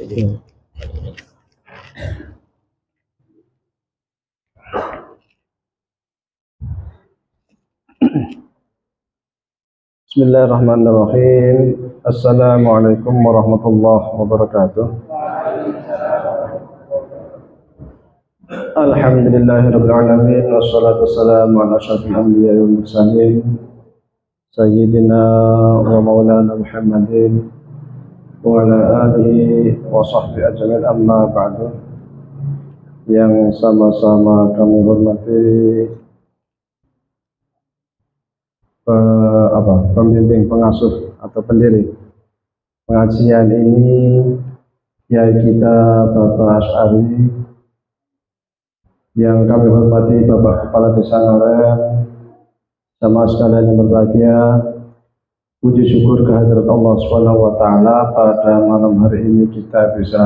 Bismillahirrahmanirrahim. Assalamualaikum warahmatullahi wabarakatuh. Alhamdulillahirabbil alamin wassalatu wassalamu ala asyrofil anbiya'i wal mursalin sayyidina wa maulana Muhammadin wa ala alihi wa sahbihi ajmain, amma ba'du. Yang sama-sama kami hormati pembimbing, pengasuh atau pendiri pengajian ini, Kiai kita Bapak Asy'ari, yang kami hormati Bapak Kepala Desa Ngaren, sama sekalian yang berbahagia. Puji syukur kehadirat Allah Subhanahu wa taala, pada malam hari ini kita bisa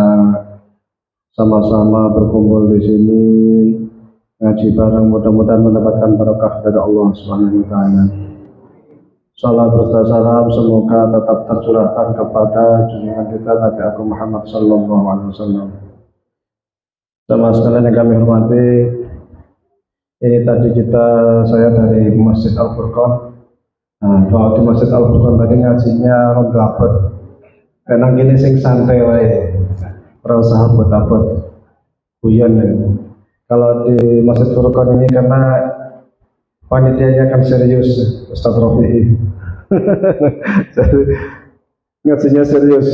sama-sama berkumpul di sini ngaji bareng, mudah-mudahan mendapatkan barokah dari Allah Subhanahu wa taala. Salam serta salam semoga tetap tercurahkan kepada junjungan kita Nabi Agung Muhammad sallallahu alaihi wasallam. Sama sekalian yang kami hormati, ini tadi saya dari Masjid Al-Furqan. Nah, doa di Masjid Al-Furqan tadi ngajinya rada abot. Karena gini sing santai wae. Ora usah abot-abot. Guyon ya. Kalau di Masjid Al-Furqan ini karena panitianya kan serius, Ustaz Rafi'i. Jadi ngajinya serius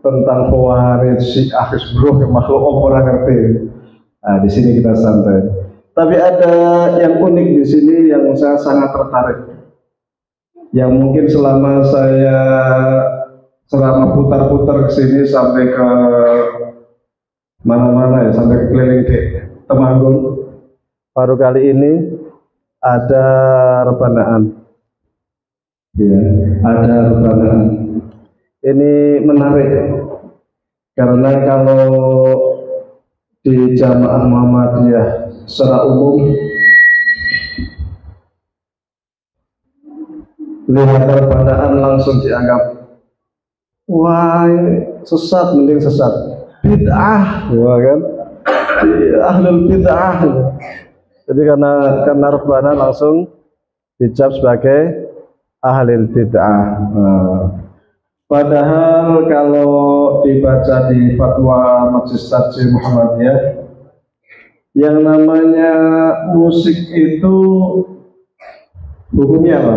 tentang Khawarij, Syiah, Hizbullah, yang makhluk orang ngerti. Nah, di sini kita santai. Tapi ada yang unik di sini yang saya sangat tertarik. Yang mungkin selama saya putar-putar ke sini sampai ke mana-mana ya, sampai ke keliling di Temanggung, baru kali ini ada rebanaan. Ya, ada rebanaan. Ini menarik karena kalau di Jamaah Muhammadiyah secara umum lihat rebanaan langsung dianggap wah sesat, mending sesat, bid'ah, wah kan, ahlul bid'ah. Jadi karena rebanaan langsung dicap sebagai ahlul bid'ah. Padahal kalau dibaca di fatwa Majelis Tarjih Muhammadiyah, yang namanya musik itu hukumnya apa?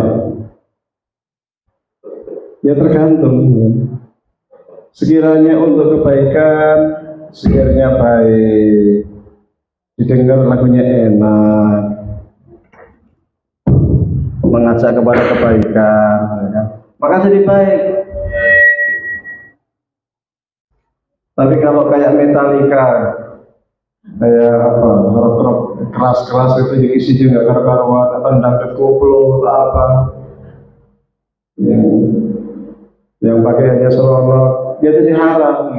Ya tergantung. Sekiranya untuk kebaikan, sekiranya baik, didengar lagunya enak, mengajak kepada kebaikan, maka jadi baik. Tapi kalau kayak Metallica, kayak apa, rock keras-keras itu yang isi juga karu-karuan, atau dangdut koplo atau apa, yang pakaiannya seronok, dia jadi haram.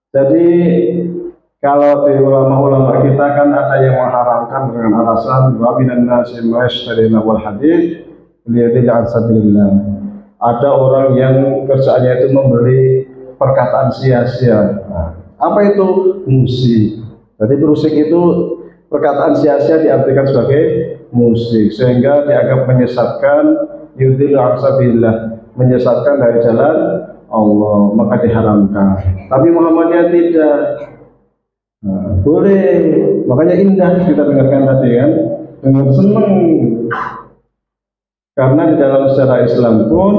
Jadi kalau di ulama-ulama kita kan ada yang mengharamkan dengan alasan wa minan nasi ma yashtarina wal hadith liyadil an sabilillah. Ada orang yang kerjaannya itu membeli perkataan sia-sia. Nah, apa itu? Musik. Jadi musik itu perkataan sia-sia diartikan sebagai musik, sehingga dianggap menyesatkan, yudhil an sabilillah, menyesatkan dari jalan Allah, maka diharamkan. Tapi Muhammadiyah tidak. Nah, boleh, makanya indah kita dengarkan tadi kan, dengan senang. Karena di dalam sejarah Islam pun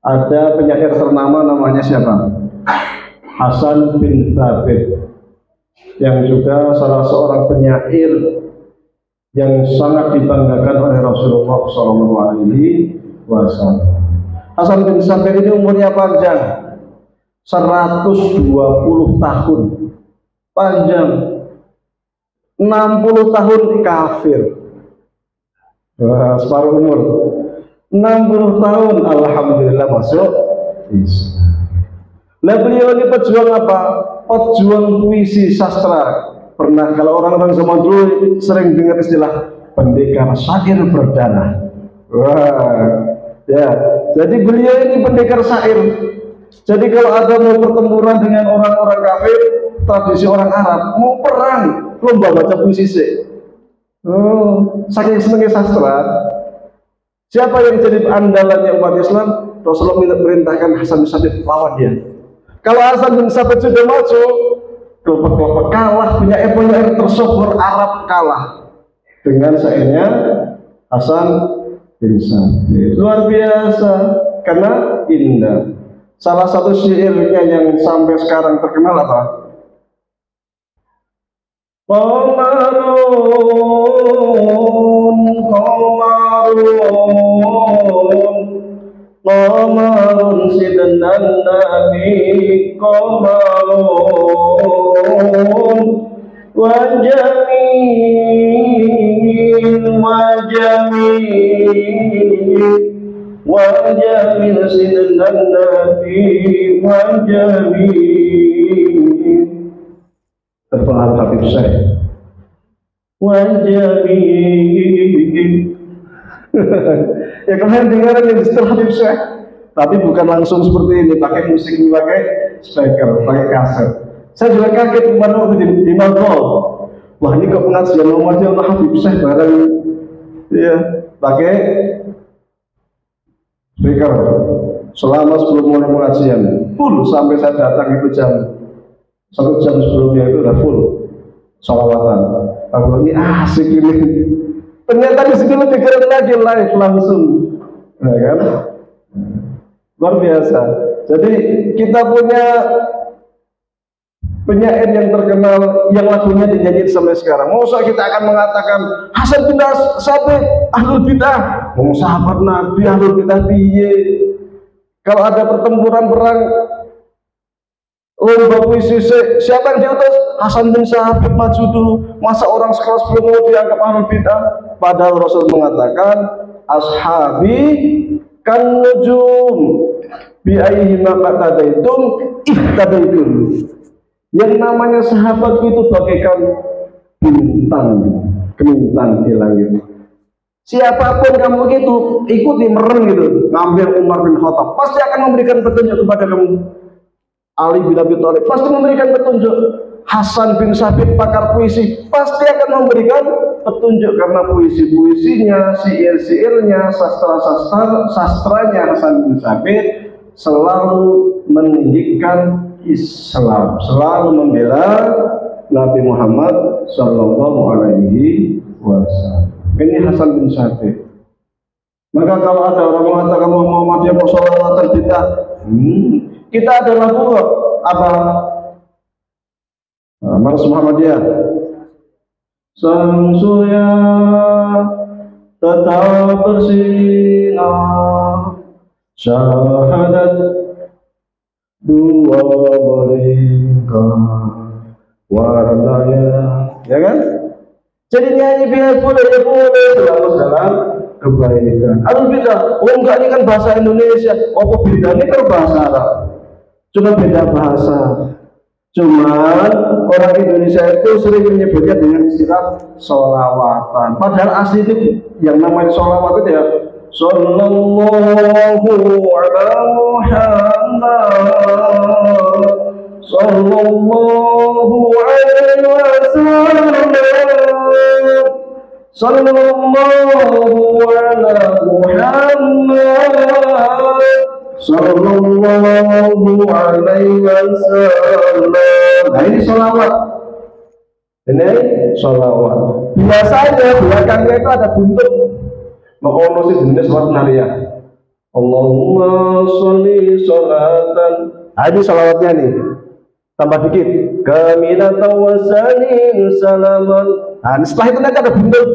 ada penyair ternama namanya siapa? Hasan bin Thabit, yang juga salah seorang penyair yang sangat dibanggakan oleh Rasulullah SAW. Hasan bin Thabit ini umurnya panjang, 120 tahun, panjang, 60 tahun kafir. Wah, separuh umur. 60 tahun alhamdulillah masuk Islam. Nah, beliau ini pejuang apa? Pejuang puisi sastra. Pernah kalau orang-orang zaman dulu sering dengar istilah pendekar syair berdarah. Wah, ya. Jadi beliau ini pendekar syair. Jadi kalau ada mau pertempuran dengan orang-orang kafir, tradisi orang Arab, mau perang, lomba baca puisi sih. Saking senengnya sastra. Siapa yang jadi andalannya umat Islam? Rasulullah merintahkan Hasan bin Sabit lawan dia. Kalau Hasan bin Sabit sudah maju, kelompok-kelompok kalah, penyair-penyair tersohor Arab kalah dengan syairnya Hasan bin Sabit. Luar biasa, karena indah. Salah satu syairnya yang sampai sekarang terkenal apa? Qamarun sidnan nabi qamarun wa jamil sidnan nabi wa jamil terpengaruh Habib Syekh ya kalian dengar yang istilah Habib Syekh, tapi bukan langsung seperti ini, pakai musik, pakai speaker, pakai kaset. Saya juga kaget kemarin waktu di Malbol. Wah, ini kok pengajian nomornya Allah Habib Syekh bareng, ya pakai speaker selama sebelum mulai pengajian full sampai saya datang itu jam 1 jam sebelumnya itu udah full sholawatan. Kalau ini asik ini. Ternyata di sini lebih keren lagi live langsung, ya kan? Luar biasa. Jadi kita punya penyair yang terkenal yang lagunya dinyanyi sampai sekarang. Masa kita akan mengatakan Hasan bin Sabit ahlul bidah, mau sahabat Nabi ahlul bidah piye? Kalau ada pertempuran perang lomba puisi, siapa yang diutus? Hasan bin Sabit maju dulu. Masa orang sekelas belum mau dianggap ahlul bidah? Padahal Rasul mengatakan ashabi kan nujum bi ayyihi ma qatadaitum ihtadaitum. Yang namanya sahabatku itu bagaikan bintang kelintang di langit. Siapapun kamu itu ikuti merem gitu, ngambil Umar bin Khattab, pasti akan memberikan petunjuk kepada kamu. Ali bin Abi Thalib pasti memberikan petunjuk. Hasan bin Sabit pakar puisi pasti akan memberikan petunjuk, karena puisi-puisinya, syair-syairnya, sastranya Hasan bin Sabit selalu meninggikan Islam, selalu membela Nabi Muhammad Sallallahu Alaihi Wasallam. Ini Hasan bin Sabit. Maka kalau ada orang mengatakan Muhammadiyah mau sholawatan bidah, kita ada lagu apa? Mars Muhammadiyah. Sang surya tetap bersinar, syahadat dua melingkar warnanya, ya kan? Jadi nyanyi biar boleh selalu dalam kebaikan. Aduh bidah, oh enggak, ini kan bahasa Indonesia. Oh beda, ini kan bahasa Arab. Cuma beda bahasa. Cuman orang Indonesia itu sering menyebutnya dengan istilah sholawatan. Padahal asli itu yang namanya sholawat itu ya Sallallahu ala Muhammad Sallallahu alaihi wasallam Sallallahu ala Muhammad Sallallahu alaihi wasallam. Nah ini sholawat. Ini sholawat. Biasanya belakangnya itu ada buntut. Maka sih jenis sholawat nariyah. Allahumma sholli sholatan. Nah ini sholawatnya nih. Tambah dikit. Kamilatan wa salim salaman. Nah setelah itu nanti ada buntut.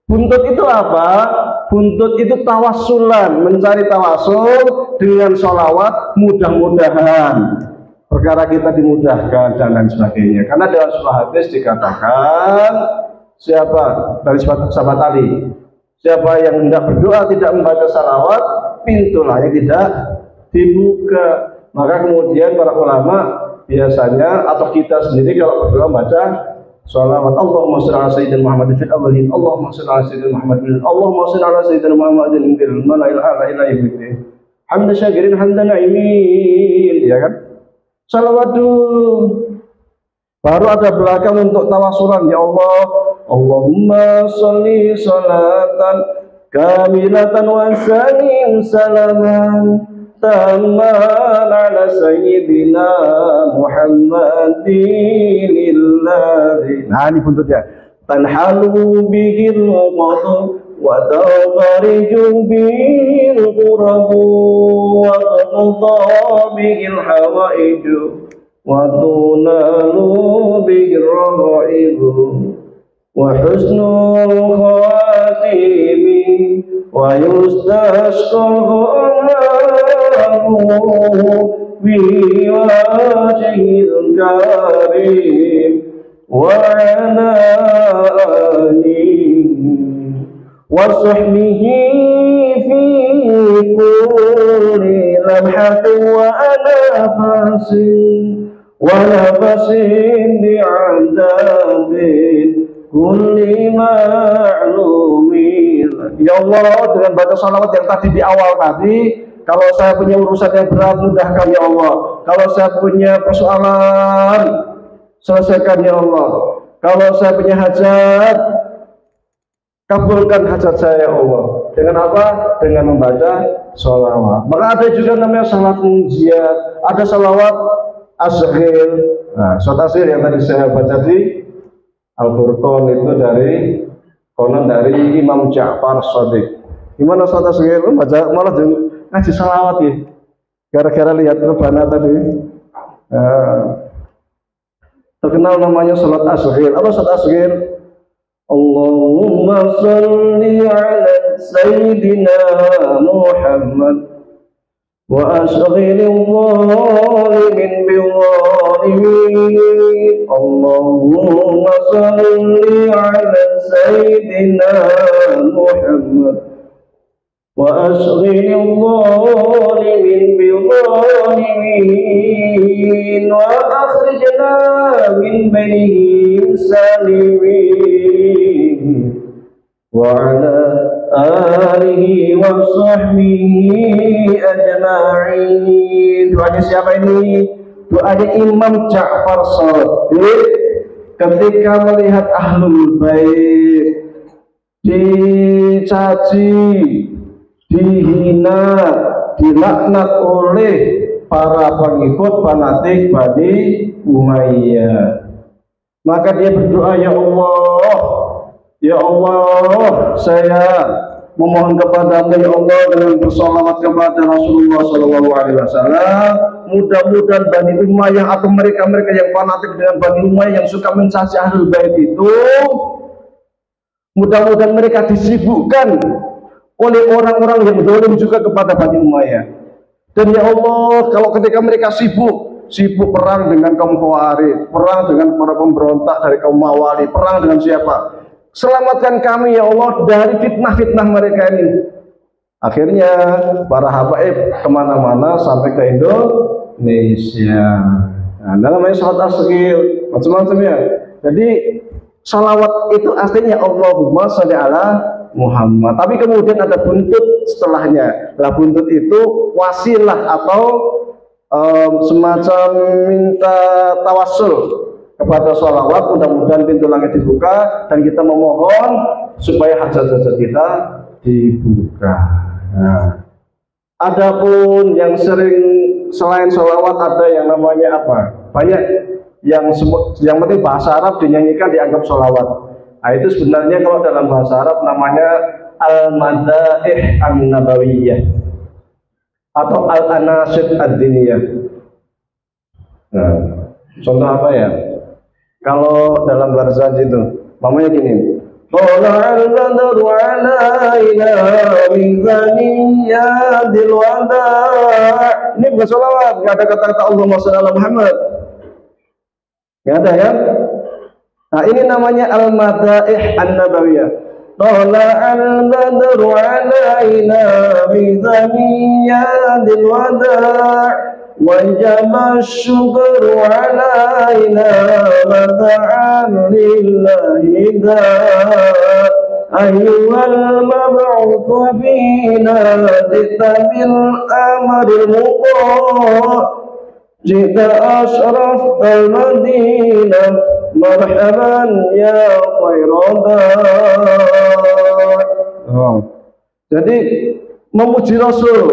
Buntut itu apa? Buntut itu tawassulan, mencari tawassul dengan sholawat, mudah-mudahan perkara kita dimudahkan dan lain sebagainya. Karena dalam sebuah hadis dikatakan siapa dari sahabat Ali, siapa yang hendak berdoa tidak membaca sholawat, pintu langit tidak dibuka. Maka kemudian para ulama biasanya atau kita sendiri kalau berdoa baca sholawat. Allahumma sholli ala sayyidina Muhammadin fil awwalin, Allahumma sholli ala sayyidina Muhammadin, Allahumma sholli ala sayyidina Muhammadin fil malaa'il a'la ila yaumil. hamda syakirin hamda na'imin, ya kan? Salawat dulu, baru ada belakang untuk tawasulan. Ya Allah, Allahumma sholli sholatan kamilatan wa salim salaman tamman ala sayyidina Muhammadin illadhi. Nah, ini buntutnya. Tanhalu bihil qadu wa tafariju bihil qurabu wa taqda bihil hawaiju wa tunalu bihil ragaibu wa husnul khatimi wa yustashqal bi wajhil karim wa ala alihi wa sahbihi fi kulli lamhatin wa nafasin bi'adabin kulli ma'lumin. Ya Allah, dengan baca salawat yang tadi di awal tadi, kalau saya punya urusan yang berat, mudahkan ya Allah. Kalau saya punya persoalan, selesaikan ya Allah. Kalau saya punya hajat, kabulkan hajat saya ya Allah. Dengan apa? Dengan membaca salawat. Maka ada juga namanya salawat munjiat, ada salawat asghir. Nah, salawat asghir yang tadi saya baca di Al-Furqan itu konon dari Imam Ja'far Shadiq. Gimana salawat asghir? Baca malah ngaji salawat ya. Gara-gara lihat rebana tadi. Terkenal namanya salat asghir. Apa salat asghir? Allahumma sholli ala sayyidina Muhammad wa ashghilil zalimin bil zalimin. Allahumma sholli ala sayyidina Muhammad wa ashghilil zalimin bil zalimin wa akhrijna min bainihim salimin wa ala alihi wa sahbihi ajma'in. Doanya siapa ini? Doanya Imam Ja'far Shadiq ketika melihat Ahlul Bait dicaci, dihina, dilaknat oleh para pengikut fanatik Bani Umayyah. Maka dia berdoa, ya Allah, saya memohon kepadamu ya Allah dengan bersolawat kepada Rasulullah SAW. Mudah-mudahan Bani Umayyah atau mereka-mereka yang fanatik dengan Bani Umayyah yang suka mencaci Ahlul Bait itu, mudah-mudahan mereka disibukkan oleh orang-orang yang zalim juga kepada Bani Umayyah. Dan ya Allah, kalau ketika mereka sibuk perang dengan kaum Khawarij, perang dengan para pemberontak dari kaum Mawali, perang dengan siapa? Selamatkan kami ya Allah dari fitnah-fitnah mereka ini. Akhirnya para habaib kemana-mana sampai ke Indonesia. Nah, namanya salat asghir, macam-macam ya. Jadi salawat itu aslinya Allahumma sholli ala Muhammad. Tapi kemudian ada buntut setelahnya. Nah, buntut itu wasilah atau semacam minta tawassul kepada sholawat. Mudah-mudahan pintu langit dibuka dan kita memohon supaya hajat-hajat kita dibuka. Nah, adapun yang sering selain sholawat ada yang namanya apa? Banyak yang penting bahasa Arab dinyanyikan dianggap sholawat. Nah, itu sebenarnya kalau dalam bahasa Arab namanya al-madaih an-nabawiyah atau al-anasyid ad-diniyah. Nah, contoh apa ya? Kalau dalam bahasa itu, namanya gini. Tala'al badru alaina min zaniyadil wada'. Ini bukan sholawat, nggak ada kata-kata Allahumma sholli ala Muhammad. Nggak ada ya? Nah, ini namanya al-madaih an-nabawiyah. Tala'al badru alaina min zaniyadil wada' wajama syukru alaina mata'an lillahi ayyuhal mab'utsu fina bil amaril muqa' jika ashraf al-madinah marhaban ya khairadar. Jadi memuji Rasul,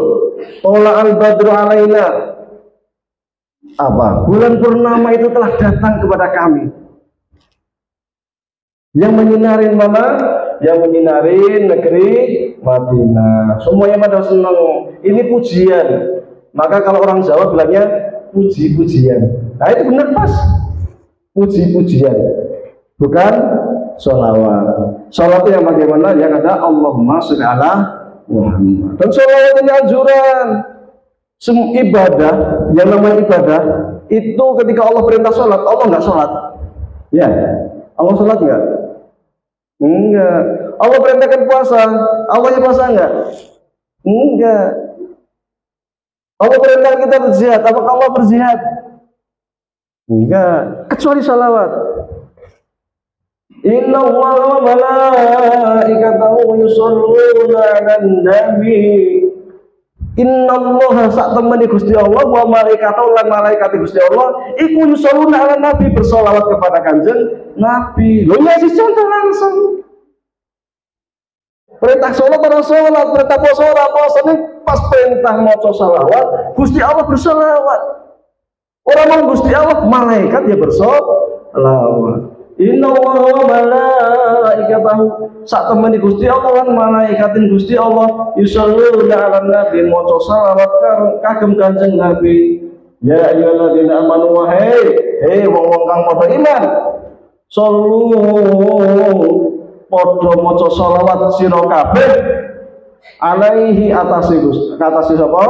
tola al-badru alaina, apa? Bulan purnama itu telah datang kepada kami. Yang menyinari mana? Yang menyinari negeri Madinah. Semuanya pada senang. Ini pujian. Maka kalau orang Jawa bilangnya puji-pujian. Nah itu benar pas. Puji-pujian. Bukan sholawat. Sholawat itu yang bagaimana? Yang ada Allahumma sholli ala Muhammad. Dan sholawat ini anjuran. Semua ibadah, yang namanya ibadah itu ketika Allah perintah sholat, Allah nggak sholat. Ya, Allah sholat nggak? Enggak. Allah perintahkan puasa, Allahnya puasa nggak? Enggak. Allah perintahkan kita berjihad, apakah Allah berjihad? Enggak. Kecuali sholawat. Inna Allaha wa malaikatahu yusholluna 'alan nabi. Inna Allah sak temani Gusti Allah wa malaikatahu lan malaikat Gusti Allah iku yusholluna 'alan nabi, bersolawat kepada Kanjeng Nabi. Lho ya sih contoh langsung. Perintah sholat orang sholat, perintah puasa orang puasa, ini pas perintah maca sholawat, Gusti Allah bersolawat. Orang mau Gusti Allah, malaikat ya bersolawat. Inna Allah wa malaikatahu sak temani Gusti Allah lan malaikatin Gusti Allah yusholluna 'alan nabi, maca shalawat kagem Kanjeng Nabi. Ya ayyuhalladzina amanu wahai wong-wong kang padha iman, shollu padha maca shalawat sira kabeh alaihi atase Gusti, atase sapa?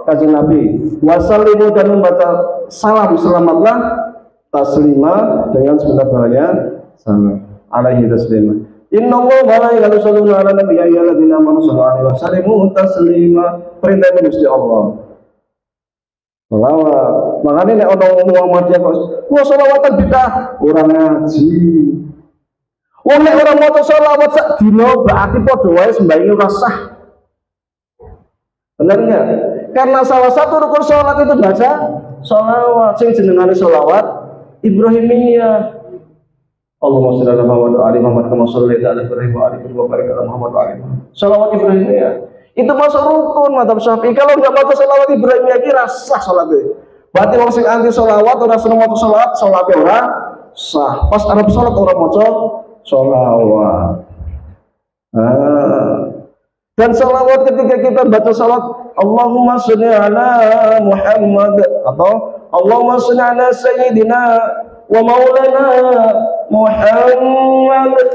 Kanjeng Nabi. Wasallimu dan membaca salam selamatlah taslima dengan sebenarnya sama alaihi taslima. Inna Allah wa malaikatahu yusholluna 'alan nabi ya ayyuhalladzina amanu shallu 'alaihi wa sallimu taslima. Perintah Gusti Allah. Selawat. Makanya nek ana Muhammadiyah kok selawatan bidah, orang ngaji. Wong nek ora maca selawat sak dina berarti padha wae sembahyang ora sah. Benar enggak? Karena salah satu rukun salat itu baca selawat. Sing jenengane selawat Ibrahimiyah. Allahumma sholli ala Muhammad wa ali Muhammad kama shallaita ala Ibrahim wa ali Ibrahim wa barik ala Muhammad wa ali Muhammad. Shalawat Ibrahimiyah. Itu masuk rukun madzhab Syafi'i. Kalau enggak baca shalawat Ibrahimiyah kira sah salatnya. Berarti wong sing anti shalawat ora seneng maca shalawat, salate ora sah. Pas arep salat ora maca shalawat. Dan shalawat ketika kita baca shalawat Allahumma sholli ala Muhammad atau Allahumma sholli ala sayyidina wa maulana Muhammad.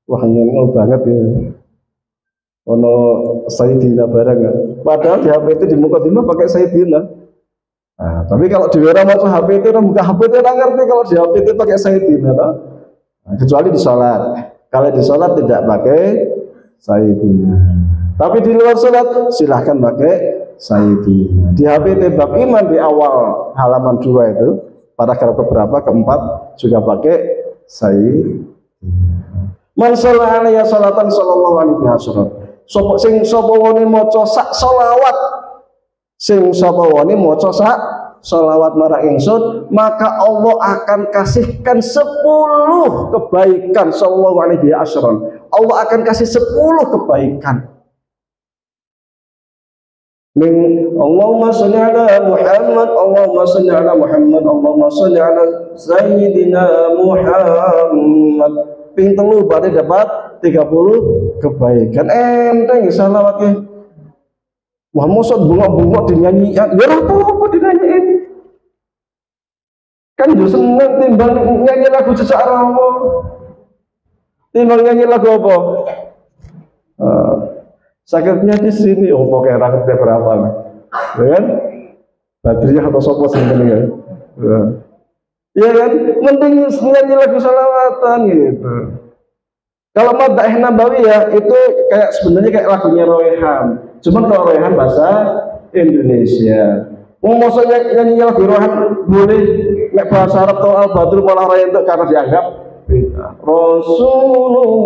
Wah, ngomong banget ya. Ono sayyidina barang ya. Padahal di HP itu di mukadimah pakai sayyidina. Nah, tapi kalau di era maca HP itu orang buka HP itu orang ngerti kalau di HP itu pakai sayyidina toh. Nah, kecuali di sholat. Kalau di sholat tidak pakai sayyidina. Tapi di luar sholat silahkan pakai sayyidina. Di HP bab iman di awal halaman 2 itu paragraf keberapa keempat juga pakai sayyidina. Man shalla alaihi salatan sallallahu alaihi wasallam. Sapa sing sapa wone maca sak selawat, sing sapa wone maca sak selawat marang ingsun, maka Allah akan kasihkan 10 kebaikan sallallahu alaihi wasallam. Allah akan kasih 10 kebaikan. Allahumma sholli ala Muhammad, Allahumma sholli ala Muhammad, Allahumma sholli ala Sayyidina Muhammad. Ping telu berarti dapat 30 kebaikan. Enteng salawatnya. Wah, mosok bungok-bungok dinyanyikan. Ya apa dinyanyiin. Kan yo seneng timbang nyanyi lagu jejak rawa. Timbang nyanyi lagu apa? Sakitnya di sini, pokoknya raketnya berapa lah, kan? Badriyah atau sopo sendiri ya, iya kan? Mending nyanyi lagu salawatan gitu. Kalau Maddah Nabawi ya itu kayak sebenarnya kayak lagunya Royhan, cuman kalau Royhan bahasa Indonesia. Mau maksudnya nyanyi lagu Royhan boleh, nek bahasa Arab atau Al-Badru malah Royhan itu karena dianggap bid'ah. Rasulullah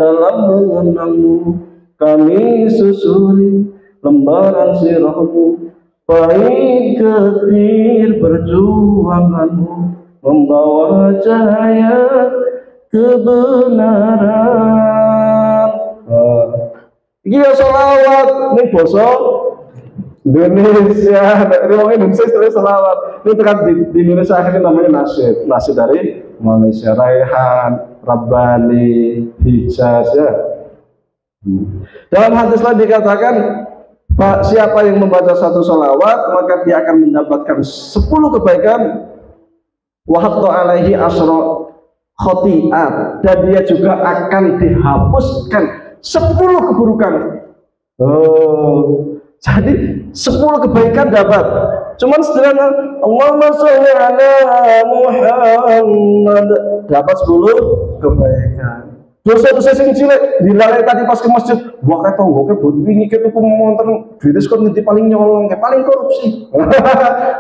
dalam mengenangmu, kami susuri lembaran sirahmu, pahit getir perjuanganmu, membawa cahaya kebenaran. Iki ya selawat ning basa Indonesia, dari orang Indonesia terus selawat. Ini tekan di Indonesia akhirnya namanya nasyid. Nasyid dari Malaysia, Raihan, Rabbani, Hijaz ya. Dalam hadis lain dikatakan, siapa yang membaca satu salawat maka dia akan mendapatkan 10 kebaikan, wa hatta alaihi asyra khotiat, dan dia juga akan dihapuskan 10 keburukan. Jadi 10 kebaikan dapat. Cuman sederhana, Allahumma sholli ala Muhammad, dapat 10 kebaikan. Dosa-dosa sing cilik dilalai tadi pas ke masjid, wah kayak tonggo kayak buat wingi kayak tuku montor duitnya kok nanti paling nyolong kayak paling korupsi.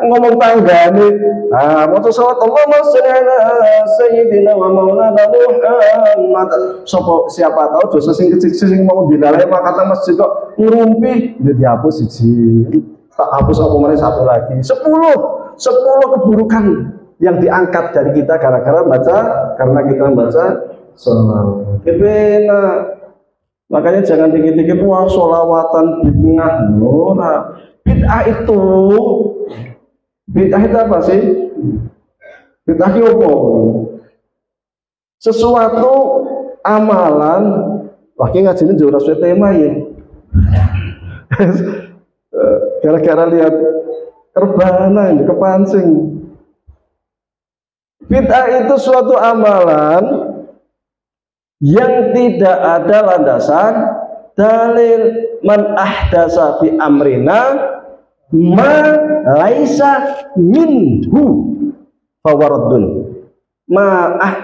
Ngomong tangga nih. Nah, mau sholat Allahumma sholli ala sayyidina wa maulana Muhammad. Siapa tahu dosa sing kecil sing mau dilalai maka kata masjid kok ngerumpi, dia dihapus siji. Tak hapus apa mana satu lagi. 10 keburukan yang diangkat dari kita karena kita baca sholawat. Makanya jangan dikit-dikit wah sholawatan bid'ah. Bid'ah itu apa sih? Bid'ah itu apa? Sesuatu amalan. Wah ini ngajinya jauh sesuai tema ya. Gara-gara lihat rebana ini kepancing. Bid'ah itu suatu amalan yang tidak ada landasan dalil. Man ahdasa fi amrina ma laisa minhu fawaraddun.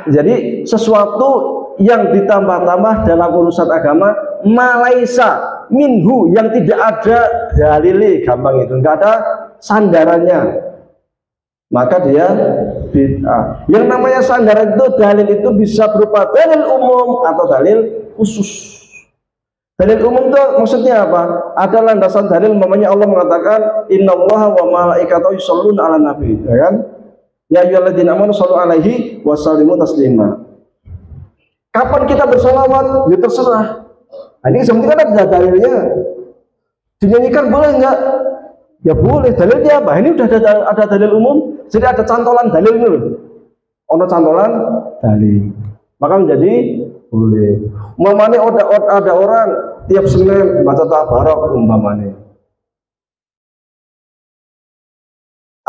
Jadi sesuatu yang ditambah-tambah dalam urusan agama ma laisa minhu, yang tidak ada dalil, gampang itu, enggak ada sandarannya, maka dia bid'ah. Yang namanya sandaran itu, dalil itu bisa berupa dalil umum atau dalil khusus. Dalil umum itu maksudnya apa? Ada landasan dalil, umpamanya Allah mengatakan innallaha wa malaikatahu yusholluna 'alan nabi, ya kan? Ya ayyuhalladzina amanu shollu 'alaihi wa sallimu taslima. Kapan kita bersolawat? Ya terserah. Nah, ini sebenarnya kan ada dalilnya. Dinyanyikan boleh enggak? Ya boleh. Dalilnya apa? Ini udah ada dalil umum. Jadi ada cantolan dalil ini loh. Ono cantolan dalil. Maka menjadi boleh. Umpamanya ada orang tiap Senin baca tabarok umpamanya.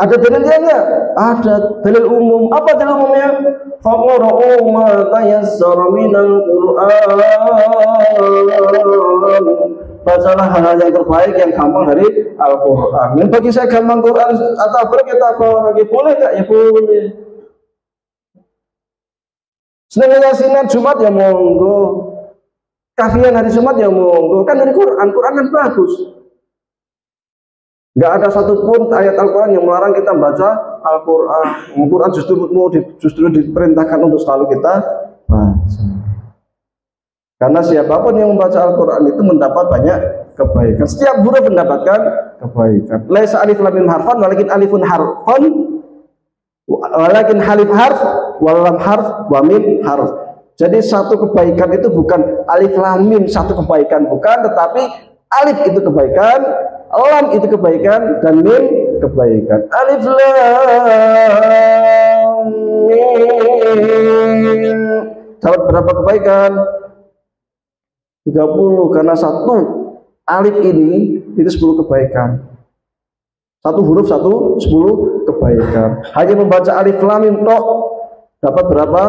Ada dalilnya enggak? Ada dalil umum. Apa dalil umumnya? Faqra'u ma tayassara minal Qur'an. Bacalah hal-hal yang terbaik yang gampang dari Al-Quran. Dan bagi saya gampang Quran atau kita apa lagi boleh nggak? Ya boleh. Senin Yasinan Jumat ya monggo. Kafian hari Jumat ya monggo. Kan dari Quran kan bagus. Nggak ada satupun ayat Al-Quran yang melarang kita baca Al-Quran. Al-Quran justru diperintahkan untuk selalu kita baca. Karena siapapun yang membaca Al-Quran itu mendapat banyak kebaikan. Setiap huruf mendapatkan kebaikan. Laisa alif lam mim harfan, walakin alifun harfan, walakin halif harf, walam harf, wa mim harf. Jadi satu kebaikan itu bukan alif lam mim satu kebaikan, bukan, tetapi alif itu kebaikan, lam itu kebaikan, dan mim kebaikan. Alif lam mim dapat berapa kebaikan? 30, karena satu alif ini itu 10 kebaikan. Satu huruf 10 kebaikan. Hanya membaca alif lam mim tok dapat berapa?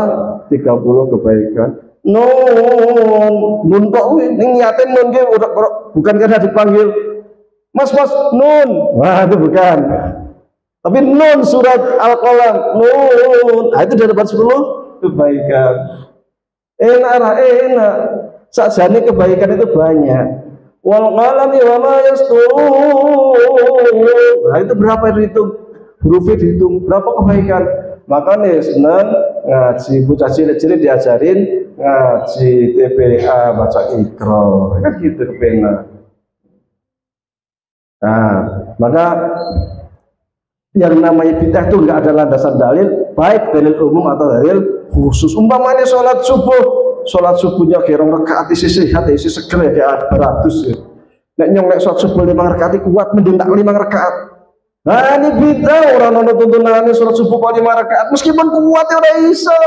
30 kebaikan. Nun tok ini niatin nun bukan karena dipanggil Mas nun. Wah, itu bukan. Tapi nun surat Al-Qalam, nun. Nah, itu dapat 10 kebaikan. Enak. Sajane kebaikan itu banyak. Wal qalami wa ma yasturun. Nah, itu berapa itu? Huruf dihitung. Berapa kebaikan? Makanya seneng ngaji bocah cilik-cilik diajarin ngaji TPA baca Iqra kan gitu kepenak. Nah, maka yang namanya bid'ah itu enggak ada landasan dalil, baik dalil umum atau dalil khusus. Umpamanya sholat subuhnya gerong rakaat isi sehat, isi seger ya kayak beratus ya. Nek nyong sholat subuh 5 rakaat kuat mending tak 5 rakaat. Nah ini bid'ah orang nonton tuntunannya sholat subuh kok 5 rakaat meskipun kuat ya udah iso.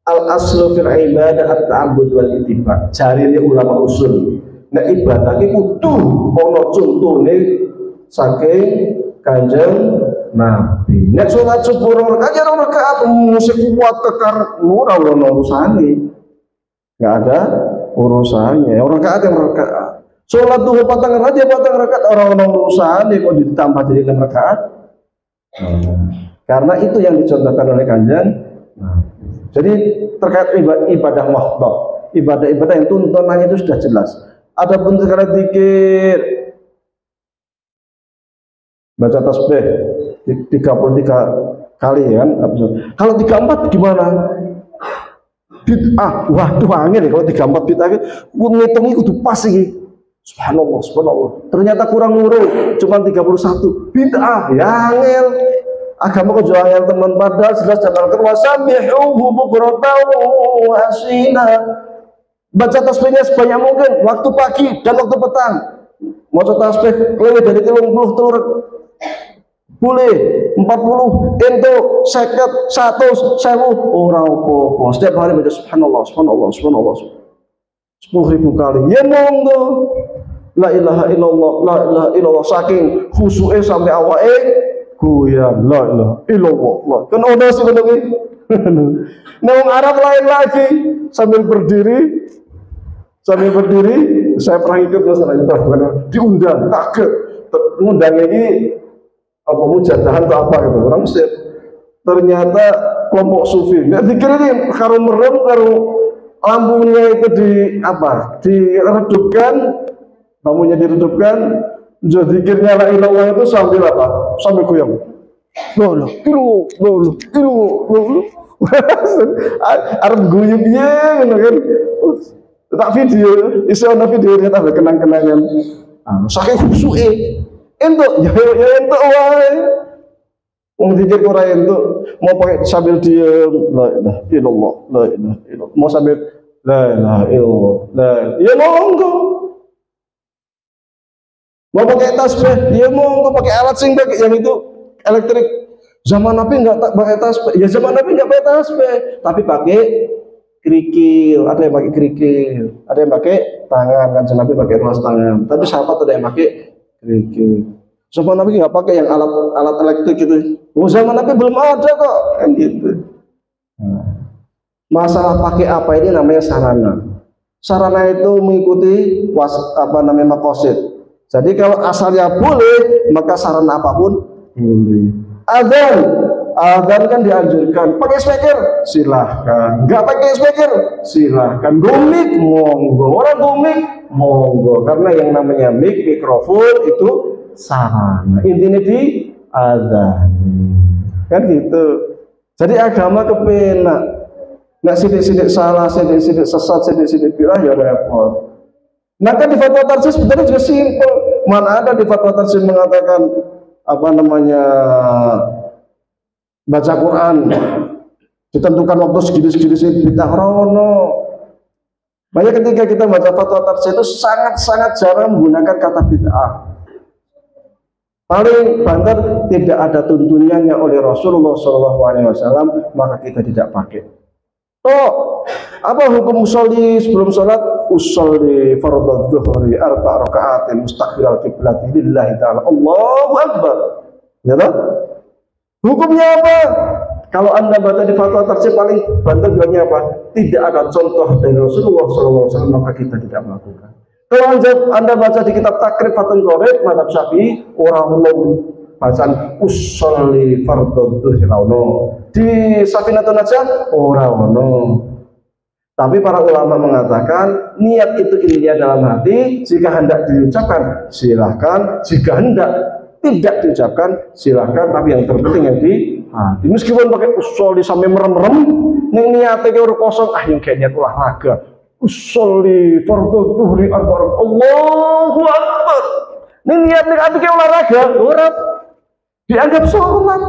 Al aslu fil ibadah at-ta'abbud wal ittiba. Jarine ulama usul. Nek ibadah iki kudu ana contone saking Kanjeng Nabi. Nek sholat subuh 2 rakaat musik kuat kekar ora ono urusane. Enggak ada urusannya. Orang rakaat yang rakaat. Sholat duha 4 rakaat orang urusane kok ditambah jadi 6 rakaat. Karena itu yang dicontohkan oleh Kanjeng Nabi. Jadi terkait ibadah mahdhah, ibadah-ibadah yang tuntunannya itu sudah jelas. Adapun terkait zikir baca tasbih 33 kali kan. Kalau 34 gimana? Bid'ah. Waduh angel ya kalau 34 bid'ah ngitungnya kudu pas iki. Subhanallah, subhanallah. Ternyata kurang ngurung, cuma 31. Bid'ah, ya angel. Agama kok jual teman padahal jelas jamalkan wasabihuhu bukratan wa asila. Baca tasbihnya sebanyak mungkin waktu pagi dan waktu petang. Mau tasbih lebih dari 30 telur boleh 40 ento 50 100 1000 ora apa-apa. Setiap hari baca subhanallah subhanallah subhanallah 10.000 kali. Ya monggo. La ilaha illallah la ilaha illallah saking khusyuke sampai awake goyang la ilaha illallah. Kan ono sing ngono kuwi. Nang Arab lain lagi sambil berdiri saya pernah ikut masalah itu diundang kaget ngundang ini apa mujadahan atau apa gitu orang Mesir. Ternyata kelompok sufi nggak dikira ini karo merem karo lampunya itu diredupkan, lampunya diredupkan, zikirnya la ilallah itu sambil apa? Sambil goyang. Loh, arep guyub piye ngono kan. Tak video, iso ana video ternyata kenang-kenangan. Saking khusyuke. Entuk ya entuk wae. Wong zikir ora entuk, mau pakai sambil diem la ilaha illallah, la ilaha illallah. Mau sambil la ilaha illallah. Ya monggo. Mau pakai tasbih, ya monggo pakai alat sing pakai yang itu elektrik. Zaman Nabi enggak pakai tasbih. Ya zaman Nabi enggak pakai tasbih, tapi pakai kerikil. Ada yang pakai kerikil, ada yang pakai tangan. Kan Nabi pakai ruas tangan. Tapi sahabat ada yang pakai kerikil. Zaman Nabi nggak pakai yang alat elektrik gitu. Oh, zaman Nabi belum ada kok, kan gitu. Masalah pakai apa ini namanya sarana. Sarana itu mengikuti maqasid. Jadi kalau asalnya boleh, maka sarana apapun boleh. Adzan kan dianjurkan. Pakai speaker, silahkan. Nggak pakai speaker, silahkan. Gumik, monggo. Orang gumik, monggo. Karena yang namanya mikrofon itu sarana. Intinya di adzan. Kan gitu. Jadi agama kepenak. Nggak sidik-sidik salah, sidik-sidik sesat, sidik-sidik bilah ya repot. Maka di fatwa tarjih sebenarnya juga simpel. Mana ada di fatwa tarjih mengatakan baca Quran ditentukan waktu segini bid'ah rono. Makanya ketika kita baca fatwa tarjih itu sangat-sangat jarang menggunakan kata bid'ah. Paling banter tidak ada tuntunannya oleh Rasulullah SAW, maka kita tidak pakai. Apa hukum usolli sebelum sholat? Usolli fardhu dhuhri 4 raka'atin mustaqbilal qiblat lillahi ta'ala. Allahu Akbar. Ya toh? Hukumnya apa? Kalau Anda baca di fatwa tarjih paling banter bilangnya apa? Tidak ada contoh dari Rasulullah SAW, maka kita tidak melakukan. Kalau Anda baca di kitab Takrib Fathul Qorib mazhab Syafi'i, orang bacaan usolli fardhu dhuhri di Safinatun Najah orang. Tapi para ulama mengatakan niat itu intinya dalam hati. Jika hendak diucapkan silahkan, jika hendak tidak diucapkan silahkan, tapi yang terpenting yang di hati. Meskipun pakai usul sampai merem-merem, neng niatnya kayak kosong, yang kayak niat olahraga. Usolli fardhu dhuhri arba'an. Allahu Akbar. Neng niatnya kayak olahraga, orang dianggap sholat.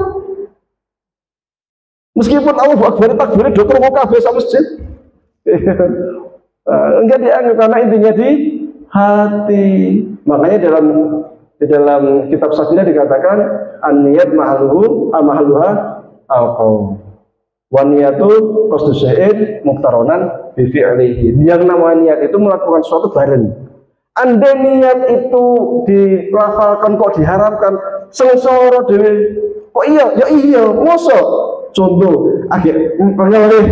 Meskipun Allahu Akbar takbir dokter mau kabeh sama masjid. Enggak dianggap karena intinya di hati. Makanya di dalam kitab Sakinah dikatakan an-niyat mahaluha al-qaul. Wa niyatu qasdu syai'in muqtaronan bi fi'lihi. Yang namanya niat itu melakukan sesuatu bareng. Andai niat itu dilafalkan kok diharapkan sengsara dhewe. Kok iya, mosok. Contoh, akhir ngelih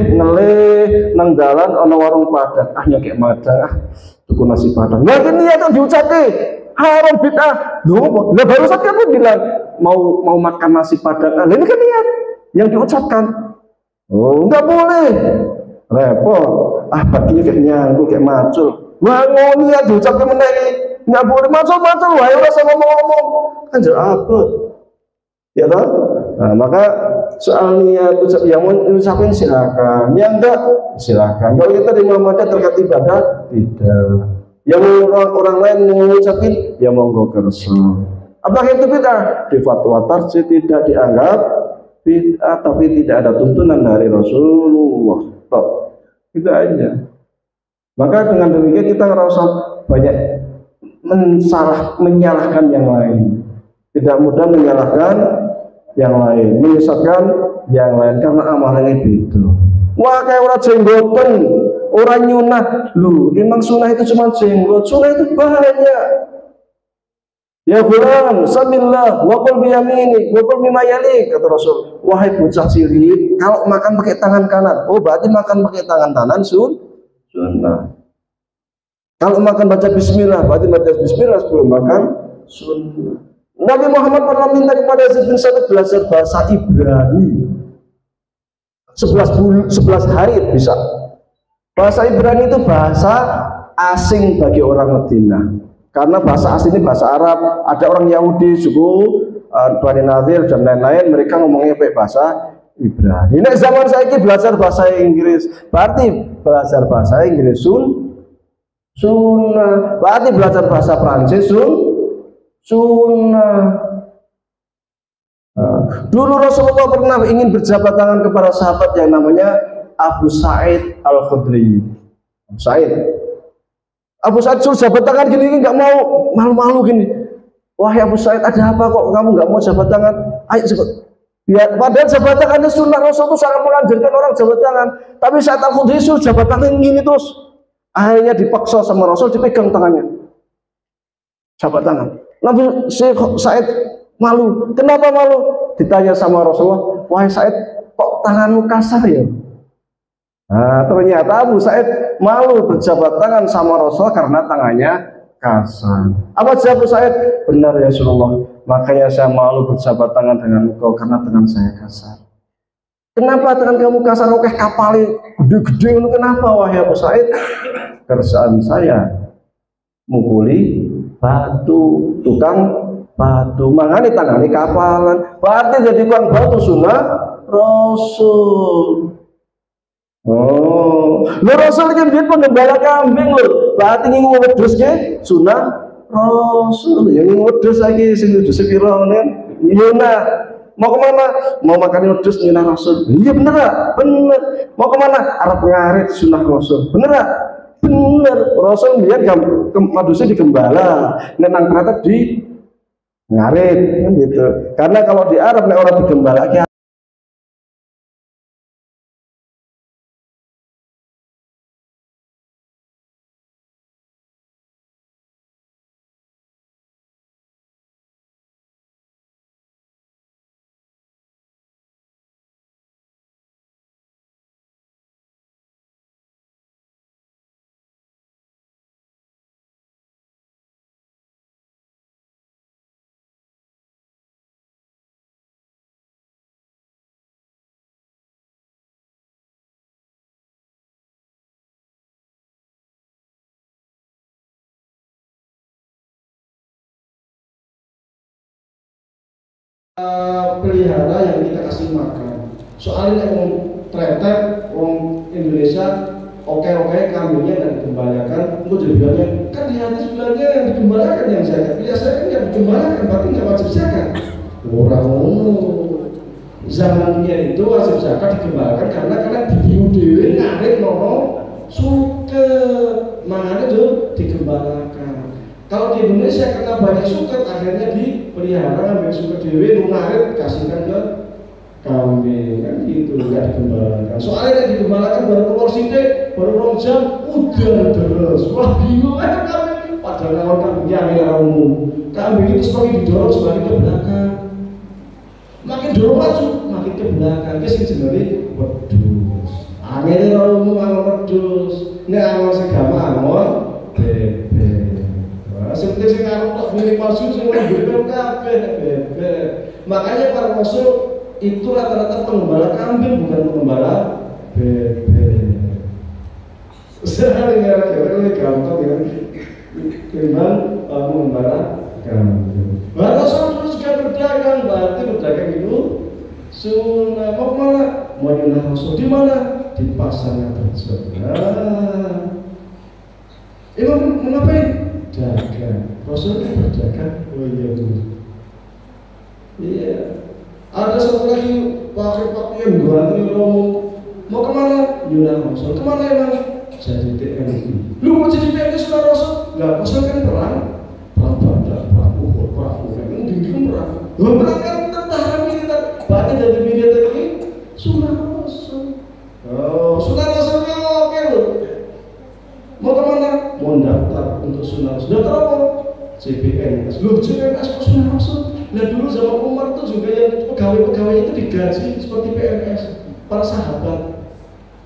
nang dalan ana warung padang, nyekek madang, tuku nasi padang. Lah niat yang diucapke haram bid'ah. Loh, lah barusan kamu bilang mau makan nasi padang. Lah ini kan niat yang diucapkan. Oh, enggak boleh. Repot. Baginya kayak nyangkut kayak macul. Wah, niat diucapke meneh iki. Enggak boleh macul-macul wae ora usah ngomong-ngomong. Kan apa? Ya toh? Nah, maka soal niat yang mengucapkan silakan, yang enggak silakan. Kalau kita di Muhammadiyah terkait ibadah tidak. Yang orang lain mengucapkan ya monggo kersa. Apakah itu bid'ah? Di fatwa tarjih tidak dianggap bid'ah, tapi tidak ada tuntunan dari Rasulullah. Top. Itu aja. Maka dengan demikian kita ngerasa banyak menyalahkan yang lain. Tidak mudah menyalahkan yang lain, menyesatkan yang lain karena amalannya itu. Wah, kayak orang jenggoten, orang nyunah. Lu, memang sunnah itu cuma jenggot, sunnah itu banyak. Ya Quran, samillah, wakul biyamini, wakul bimayali, kata Rasul. Wahai bocah cilik, kalau makan pakai tangan kanan, oh berarti makan pakai tangan kanan sunnah. Kalau makan baca bismillah, berarti baca bismillah sebelum makan sunnah. Nabi Muhammad pernah minta kepada Zaid bin Sabit belajar bahasa Ibrani 11 hari bisa. Bahasa Ibrani itu bahasa asing bagi orang Madinah. Karena bahasa asing ini bahasa Arab. Ada orang Yahudi, suku Bani Nadir dan lain-lain, mereka ngomongnya pakai bahasa Ibrani. Ini zaman saya ini belajar bahasa Inggris, berarti belajar bahasa Inggris sunnah. Berarti belajar bahasa Prancis sunnah. Dulu Rasulullah pernah ingin berjabat tangan kepada sahabat yang namanya Abu Sa'id Al-Khudri. Abu Sa'id suruh jabat tangan gini, nggak mau, malu-malu gini. Wahai Abu Sa'id, ada apa kok kamu nggak mau jabat tangan? Ayo cepet. Ya, padahal jabat tangan itu sunnah. Rasul itu sangat menganjurkan orang jabat tangan. Tapi Sa'id Al-Khudri suruh jabat tangan gini terus. Akhirnya dipaksa sama Rasul, dipegang tangannya. Jabat tangan. Nabi Sa'id malu. Kenapa malu? Ditanya sama Rasulullah, wahai Sa'id, kok tanganmu kasar ya? Nah, ternyata Abu Sa'id malu berjabat tangan sama Rasul karena tangannya kasar. Apa jawab Sa'id? Benar ya Rasulullah, makanya saya malu berjabat tangan dengan engkau karena tangan saya kasar. Kenapa tangan kamu kasar? Oke, kapali gede-gede itu kenapa wahai Abu Sa'id? Kerjaan saya mukuli batu, tukang batu, mangani tangani kapalan, berarti jadi tukang batu sunnah Rasul. Oh, lo Rasul kan dia penggembala kambing lo, berarti ngingu wedhusnya sunnah Rasul. Yang ngingu wedhus lagi sing wedhus sepiro nen, nyunah. Mau kemana? Mau makan wedhus nyunah Rasul. Iya bener lah, bener. Mau kemana? Arab ngarit sunnah Rasul. Bener lah. Bener, Rasul biar madusnya digembala, nenang kereta di ngarit, gitu. Karena kalau di Arab nek orang digembala pelihara yang kita kasih makan. Soalnya wong tretet, wong Indonesia oke kambingnya dan digembalakan. Untuk jadinya kan di hadis bilangnya yang digembalakan yang zakat. Biasanya kan yang digembalakan berarti nggak wajib zakat. Orang zamannya itu wajib zakat digembalakan karena diudewe ngarit nono suke makanya itu digembalakan. Kalau di Indonesia karena banyak suket akhirnya dipelihara ambil suket dewe ngarit kasihkan ke kambing kan gitu nggak digembalakan. Soalnya yang digembalakan baru keluar sidik baru 2 jam udah terus wah bingung kambing padahal lawan kambingnya angin umum kambing itu semakin didorong semakin ke belakang makin dorong maju makin ke belakang ke sing jenenge wedhus angin umum angon wedhus nek angon segama angon bebek seperti sing arep tok milik maksud sing bebek kabeh bebek makanya para rasul itu rata-rata penggembala kambing bukan penggembala bebek. Sehari gara-gara gampang ya, memang penggembala kambing. Rasul terus juga berdagang, berarti berdagang itu sunnah. Mau kemana? Mau nyunah Rasul di mana? Di pasarnya tersebut. Emang mengapain? Dagang. Rasul kan berdagang. Oh iya tuh. Iya. Ada satu lagi pakai yang berani ngomong mau kemana? Nyunah Rasul. Kemana emang? Jadi TNI. Lu mau jadi TNI sudah Rasul? Nggak, Rasul kan perang Badar, perang Uhud, perang Uhud. Kan dinding perang. Lu perang kan tentara militer. Berarti dari militer ini sunnah Rasul. Oh, sunnah Rasulnya oke lu. Mau kemana? Mau daftar untuk sunnah Rasul. Daftar apa? CPNS. Lu CPNS kok sunnah Rasul? Nah dulu zaman Umar itu juga yang pegawai-pegawai itu digaji seperti PNS, para sahabat.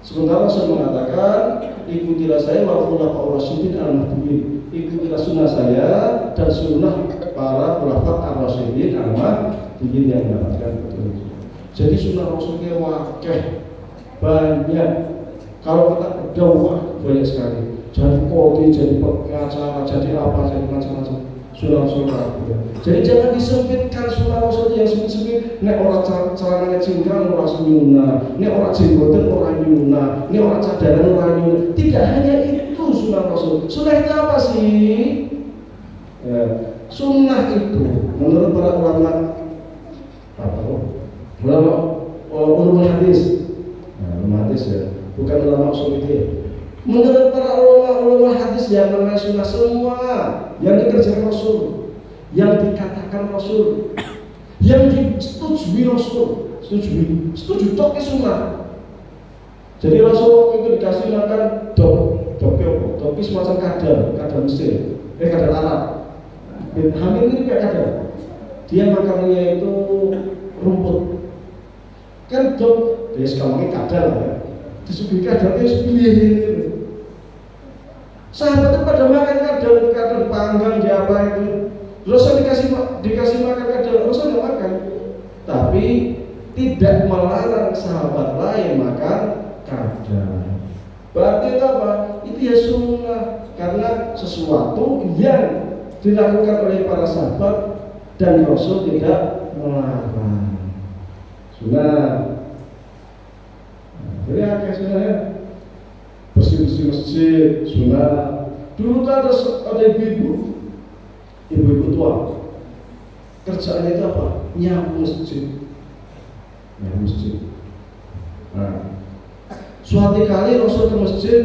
Sementara Rasul mengatakan, ikutilah saya wa khulafaur rasyidin al-mahdiyyin. Ikutilah sunnah saya dan sunnah para khulafa ar-rasyidin al-mahdiyyin yang mendapatkan petunjuk. Jadi sunnah Rasulnya wakeh banyak. Kalau kita berdakwah banyak sekali. Jadi kodi, jadi pengacara, jadi apa, jadi macam-macam. Sunnah-sunnah. Jadi jangan disempitkan sunnah Rasul yang sempit-sempit. Nek orang celananya cingkrang orang sunnah, nek orang jenggoten orang nyunah, nek orang cadaran orang nyunah. Tidak hanya itu sunnah Rasul. Sunnah itu apa sih? Ya, sunnah itu menurut para ulama ulama hadis. Nah, ulama hadis ya, bukan ulama usul fikih. Menurut para ulama hadis yang namanya sunnah semua yang dikerjakan Rasul, yang dikatakan Rasul, yang disetujui Rasul, setuju tok ke sunnah. Jadi Rasul itu dikasih makan dopi semacam kadal Mesir, kadal Arab. Hamil ini kayak kadal. Dia makanannya itu rumput. Kan dok, dia sekarang kadal ya. Disuguhi kadalnya pilih. Sahabat itu pada makan kadal dipanggang di apa itu. Rasul dikasih makan kadal, Rasul nggak makan. Tapi tidak melarang sahabat lain makan kadal. Berarti itu apa? Itu ya sunnah karena sesuatu yang dilakukan oleh para sahabat dan Rasul tidak melarang. Sunnah. Jadi apa sunnahnya? Bersih-bersih masjid, sunnah. Dulu tuh ada ibu-ibu tua. Kerjaannya itu apa? Nyapu masjid. Nah, suatu kali Rasul ke masjid,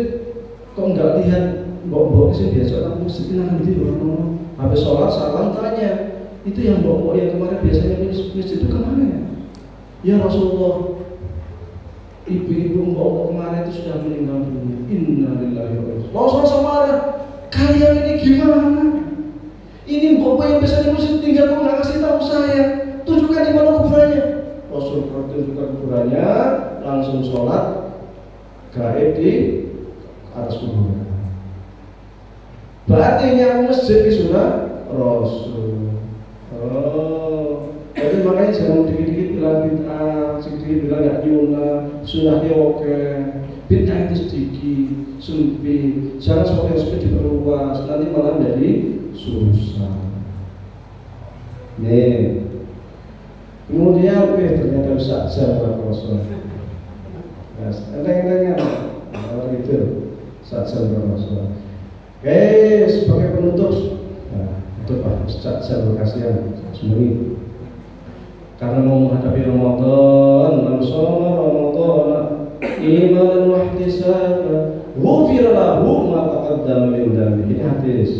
kok nggak lihat mbok-mbok sih biasa orang masjid nang ndi orang habis sholat salam tanya, itu yang mbok-mbok yang kemarin biasanya di masjid itu kemana ya? Ya Rasulullah, ibu-ibu mbok kemarin itu sudah meninggal dunia. Innalillahi wa inna ilaihi raji'un. Rasul marah, kalian ini gimana? Ini mbok yang biasanya masjid tinggal kok nggak kasih tahu saya? Tunjukkan di mana kuburannya. Rasul tunjukkan kuburannya, langsung sholat gaib di atas kuburan. Berarti yang masjid di sunnah Rasul. Jadi makanya jangan dikit-dikit bilang bid'ah, sedikit bilang nggak nyunah, sunnahnya oke. Bid'ah itu sedikit, sempit. Jangan seperti diperluas, nanti malah jadi susah. Nih, Kemudian ternyata Ustaz Jawa kosong. Enteng-entengnya kalau itu Ustaz Jawa kosong. Oke, sebagai penutup, nah, itu Pak Ustaz Jawa kasihan semuanya. Karena mau menghadapi Ramadan, man shoma Ramadan imanan wa ihtisaban ghufira lahu ma taqaddama min dhanbi. Ini hadis.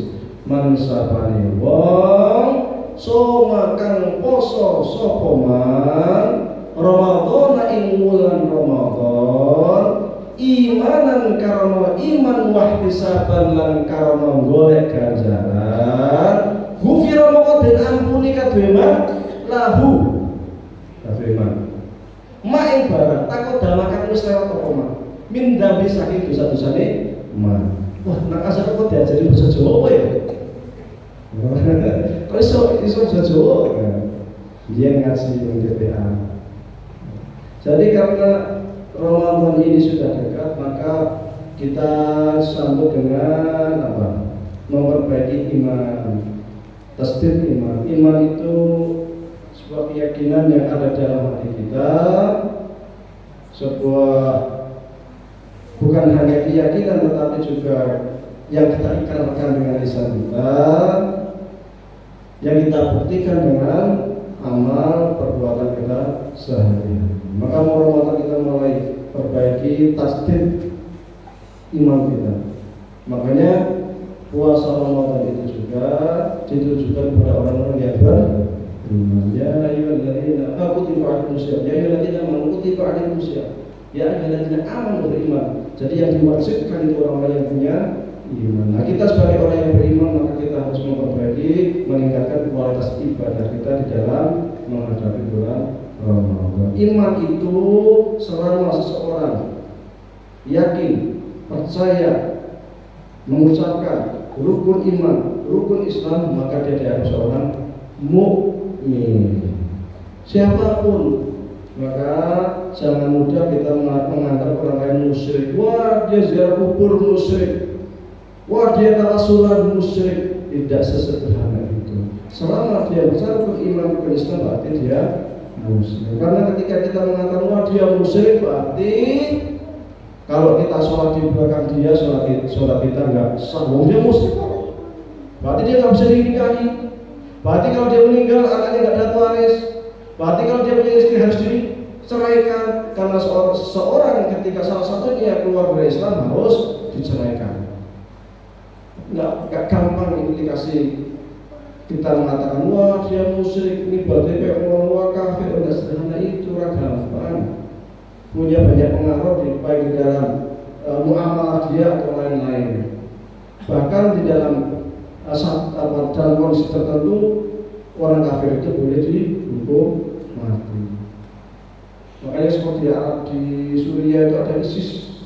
Man sabani wong soma kang poso sapa man Ramadan ing wulan Ramadan imanan karena iman wahtisaban lan karena golek ganjaran ghufira moko den ampuni kadhe man lahu kadhe man mak ing barang takut damakan wis lewat apa mak min dambi saking dosa-dosane man. Wah nek asal kok diajari basa Jawa ya. Kok iso basa Jawa. Dia ngasih DPA. Jadi karena Ramadan ini sudah dekat, maka kita sambut dengan apa? Memperbaiki iman, tasdid iman. Iman itu sebuah keyakinan yang ada dalam hati kita, sebuah bukan hanya keyakinan tetapi juga yang kita ikrarkan dengan lisan kita, yang kita buktikan dengan amal perbuatan kita sehari-hari. Maka Ramadan kita mulai perbaiki tasdid iman kita. Makanya puasa Ramadan itu juga ditujukan kepada orang-orang yang beriman. Ya ayyuhalladzina kutiba alaikumus syiyam. Ya ayyuhalladzina amanu kutiba alaikumus syiyam. Ya ayyuhalladzina amanu beriman. Jadi yang diwajibkan itu orang-orang yang punya iman. Nah, kita sebagai orang yang beriman maka kita harus memperbaiki, meningkatkan kualitas ibadah kita di dalam menghadapi bulan Ramadan. Iman itu selama seseorang yakin, percaya, mengucapkan rukun iman, rukun Islam, maka dia dianggap seorang mukmin. Siapapun, maka jangan mudah kita menganggap orang lain musyrik. Wah dia ziarah kubur musyrik. Wah dia tawasulan musyrik. Tidak sesederhana itu. Selama dia besar beriman ke Islam berarti dia muslim. Karena ketika kita mengatakan wah dia musyrik berarti kalau kita sholat di belakang dia, sholat kita nggak sah. Dia musyrik. Berarti dia nggak bisa dinikahi. Berarti kalau dia meninggal anaknya nggak dapat waris. Berarti kalau dia punya istri harus diceraikan. Karena seorang ketika salah satunya keluar dari Islam harus diceraikan. Nggak gampang implikasi kita mengatakan wah dia musyrik ini berarti orang wah kafir. Nggak sederhana itu, gampang. Punya banyak pengaruh baik di dalam muamalah dia atau lain-lain. Bahkan di dalam dalam kondisi tertentu orang kafir itu boleh dihukum mati. Makanya seperti Arab di Suriah itu ada ISIS.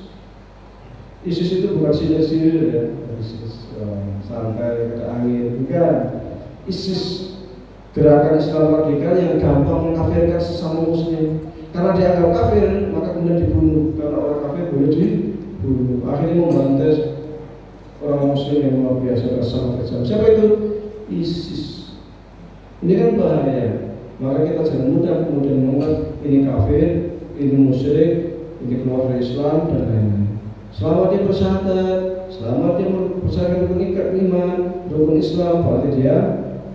ISIS itu bukan Syria ya, ISIS santai ada angin, bukan. ISIS gerakan Islam radikal yang gampang mengkafirkan sesama muslim. Karena dianggap kafir, maka kemudian dibunuh. Karena orang kafir boleh dibunuh. Akhirnya membantai orang muslim yang luar biasa bersama kejam. Siapa itu? ISIS. Ini kan bahaya. Maka kita jangan mudah kemudian menganggap ini kafir, ini musyrik, ini keluar dari Islam dan lain-lain. Selama dia bersyahadat, selama dia bersyahadat rukun iman, rukun Islam, berarti dia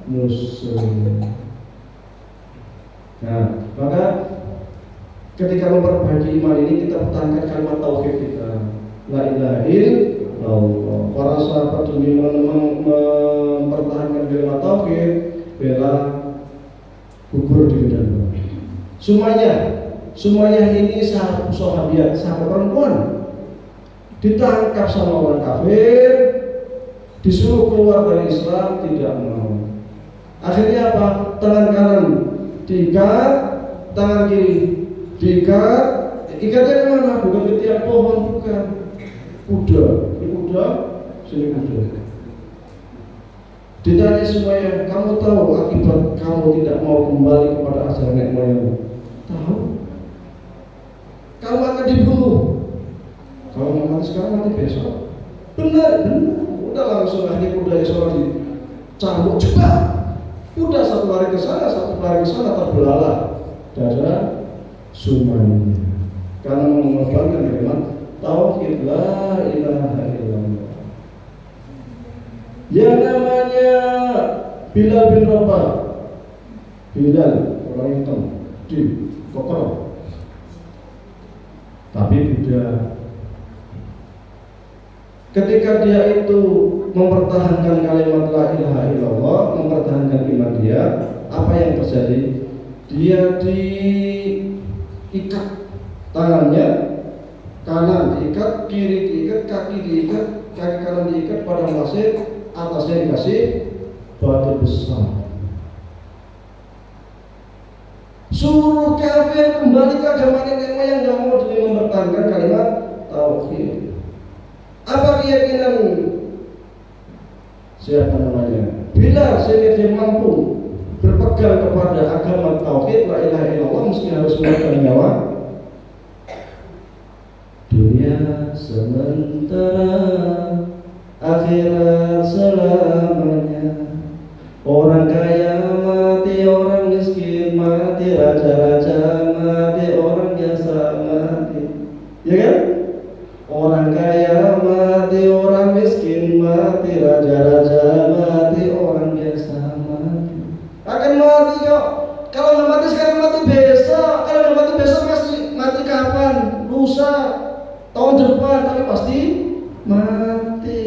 muslim. Nah, maka ketika memperbaiki iman ini kita pertahankan kalimat tauhid kita. La ilaha illallah. Para sahabat demi mempertahankan kalimat tauhid, bela gugur di medan. Semuanya ini sahabat perempuan ditangkap sama orang kafir, disuruh keluar dari Islam, tidak mau. Akhirnya apa? Tangan kanan diikat, tangan kiri diikat. Ikatnya kemana? Bukan ke tiang pohon, bukan. Kuda, ini kuda, sini kuda. Ditanya semuanya, kamu tahu akibat kamu tidak mau kembali kepada ajaran nenek moyangmu? Tahu. Kamu akan dibunuh. Kalau mau mati sekarang, mati besok. Benar. Udah langsung akhirnya kudanya sholat dicambuk cepat. Udah satu lari ke sana, terbelalak. dada Sumaiyah karena mengorbankan kalimat tauhid la ilaha illallah. Yang namanya Bilal bin Rabah, Bilal orang hitam di kokoh, tapi tidak. Ketika dia itu mempertahankan kalimat la ilaha illallah, mempertahankan iman dia, apa yang terjadi? Dia diikat tangannya kanan diikat, kiri diikat, kaki diikat, kaki kanan diikat pada pasir, atasnya dikasih batu besar. Suruh kafir kembali ke agama nenek moyang, nggak mau demi mempertahankan kalimat tauhid. Apa keyakinan siapa namanya? Bilal sehingga dia mampu berpegang kepada agama tauhid la ilaha illallah meski harus mengorbankan nyawa. Dunia sementara, akhirat selamanya. Orang kaya mati, orang miskin mati, raja-raja mati, orang biasa mati. Ya kan? Orang kaya mati, orang miskin mati, raja-raja mati, orang biasa mati. Akan mati kok. Kalau nggak mati sekarang mati besok. Kalau nggak mati besok masih mati kapan? Lusa, tahun depan, tapi pasti mati.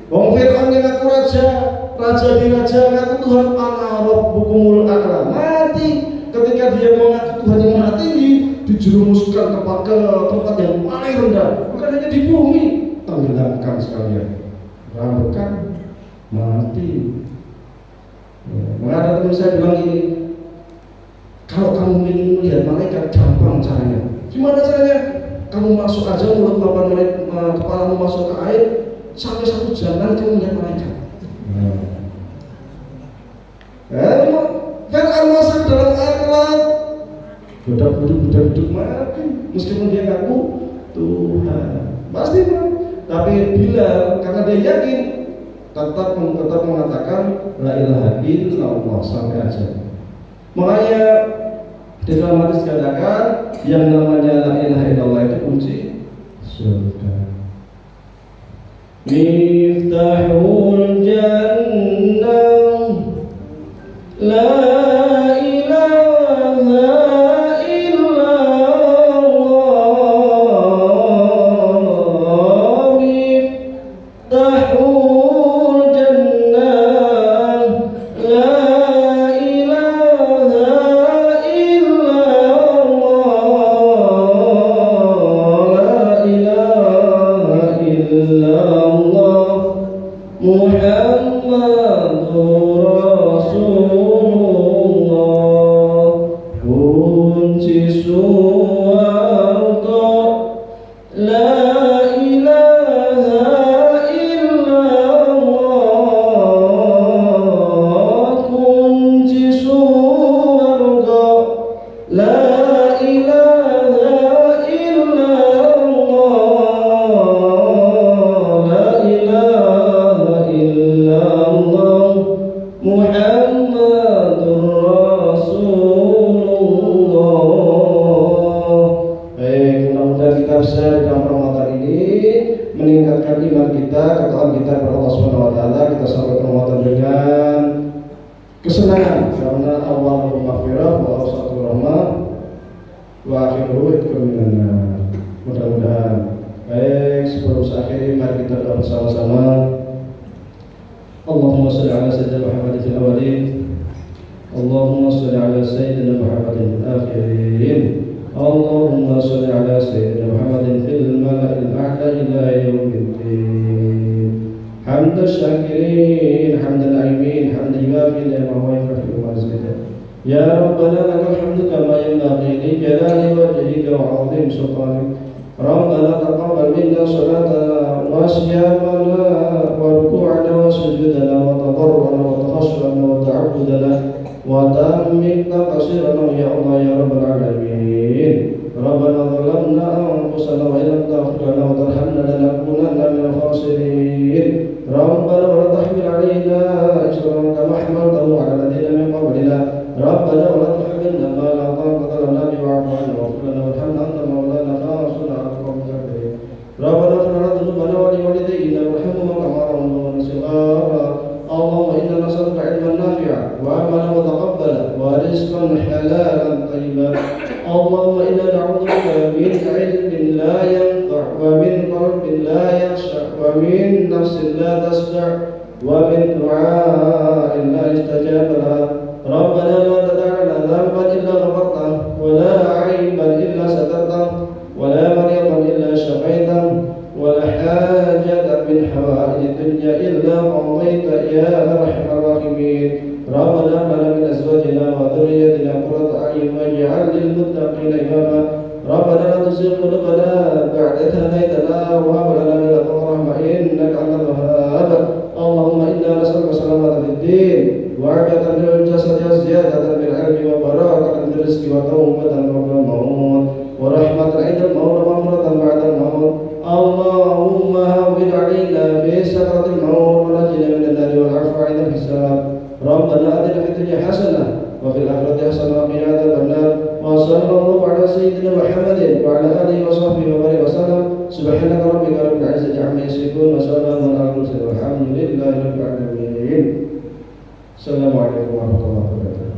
Wong Fir'aun yang ngaku raja, raja di raja ngaku Tuhan, ana rabbukumul a'la, mati. Ketika dia mau ngaku Tuhan yang maha tinggi, dijerumuskan ke tempat yang paling rendah, bukan hanya di bumi, tenggelamkan sekalian, rambukan, mati. Ada teman saya bilang ini, kalau kamu ingin melihat malaikat gampang caranya. Gimana caranya? Kamu masuk aja mulut 8 menit, kepalamu masuk ke air, sampai 1 jam nanti kamu melihat malaikat. Fir'aun masuk dalam air laut, budak-budak mati, meskipun dia ngaku Tuhan, pasti mati. Tapi Bilal karena dia yakin, tetap mengatakan la ilaha illallah sampai aja. Makanya di dalam hadis dikatakan yang namanya la ilaha illallah itu kunci surga. Miftahul jannah la ربنا ولا تحملنا ما لا طاقة اللهم إنا نعوذ بك من علم لا ينفع ومن قلب لا يخشع ومن نفس لا تشبع ومن دعاء لا يستجاب لها. ربنا لا تدع لنا ذنبا إلا غفرته ولا عيبا إلا سترته ولا مريضا إلا شفيته ولا حاجة من حوائج الدنيا إلا قضيت يا أرحم الراحمين. ربنا هب لنا من أزواجنا وذريتنا قرة أعين واجعل للمتقين إماما. ربنا لا تزغ قلوبنا بعد إذ هديتنا وهب لنا من لدنك رحمة إنك أنت الوهاب. اللهم إنا نسألك سلامة في الدين وعافية في الجسد وزيادة في العلم وبركة في الرزق وتوبة قبل الموت ورحمة عند الموت ومغفرة بعد الموت. اللهم هون علينا بسكرة الموت ونجنا من النار والعفو عند الحساب. ربنا آتنا في الدنيا حسنة وفي الآخرة حسنة وقنا عذاب النار. وصلى الله على سيدنا محمد وعلى آله وصحبه وبارك وسلم. سبحانك ربك رب العزة عما يصفون وسلام على المرسلين والحمد لله رب العالمين. السلام عليكم ورحمة الله وبركاته.